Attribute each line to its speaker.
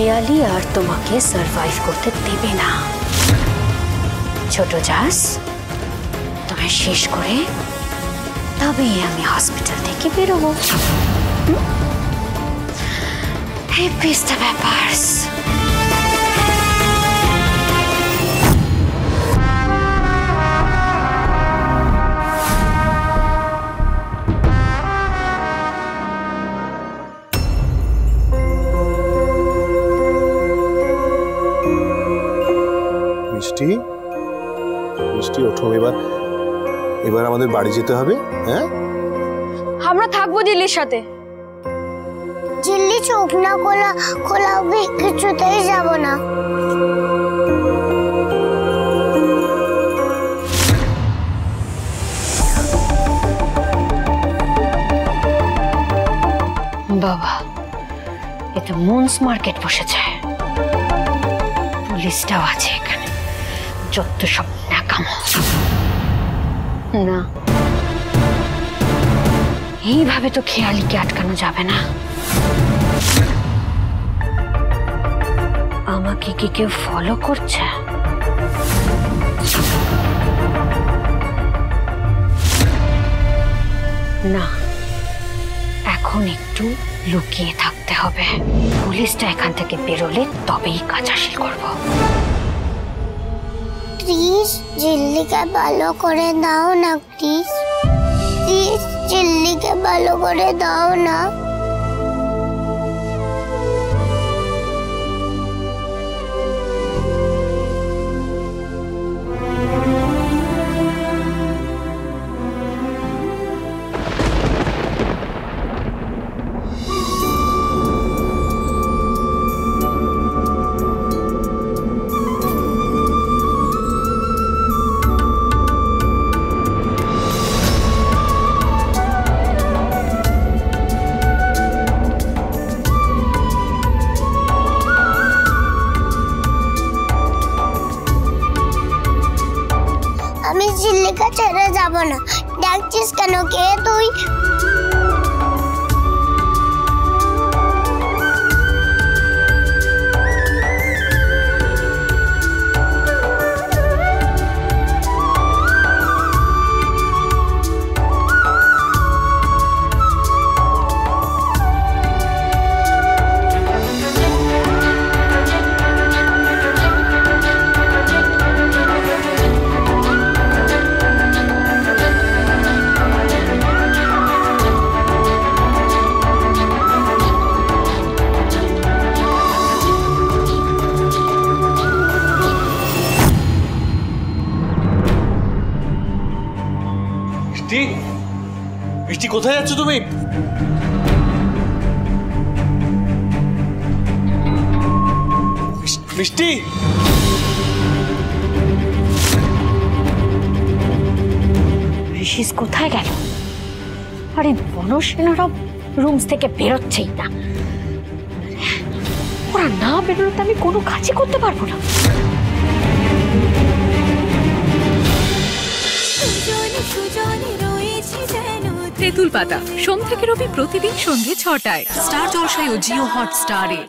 Speaker 1: খেয়ালি আর তোমাকে সার্ভাইভ করতে দেবে না। ছোট জাস, তোমায় শেষ করে তবেই আমি হসপিটাল থেকে বেরোবো। এই পেস্তা ব্যাপারস।
Speaker 2: মিষ্টি, মিষ্টি ওঠো, এবার আমাদের বাড়ি যেতে হবে। হ্যাঁ,
Speaker 3: আমরা থাকবো জিল্লির সাথে।
Speaker 4: জিল্লি চোখ না খোলা অবধি কিছুতেই যাব না।
Speaker 1: বাবা, এটা মুন্স মার্কেট বসেছে, পুলিশটাও আছে এখানে, যত সব নাকামো। না, এইভাবে তো খেয়ালিকে আটকানো যাবে না। আমাকে কি কেউ ফলো করছে? না, এখন একটু লুকিয়ে থাকতে হবে। পুলিশটা এখান থেকে বেরোলে তবেই কাজ হাসিল করব।
Speaker 4: প্লিজ জিল্লিকে ভালো করে দাও না, প্লিজ প্লিজ জিল্লিকে ভালো করে দাও না। আমি জিল্লিকে ছেড়ে যাব না। ডাকছিস কেন? কে তুই?
Speaker 5: মিষ্টি, কোথায় যাচ্ছ তুমি? মিষ্টি,
Speaker 1: ঋষিস কোথায় গেল? আরে বনসেনারা রুমস থেকে বেরোচ্ছেই না। ওরা না বেরোলে তো আমি কোনো কাজই করতে পারবো না।
Speaker 6: তেঁতুল পাতা সোম থেকে রবি প্রতিদিন সন্ধ্যে ৬টায় স্টার জলসায় ও জিও হটস্টারে।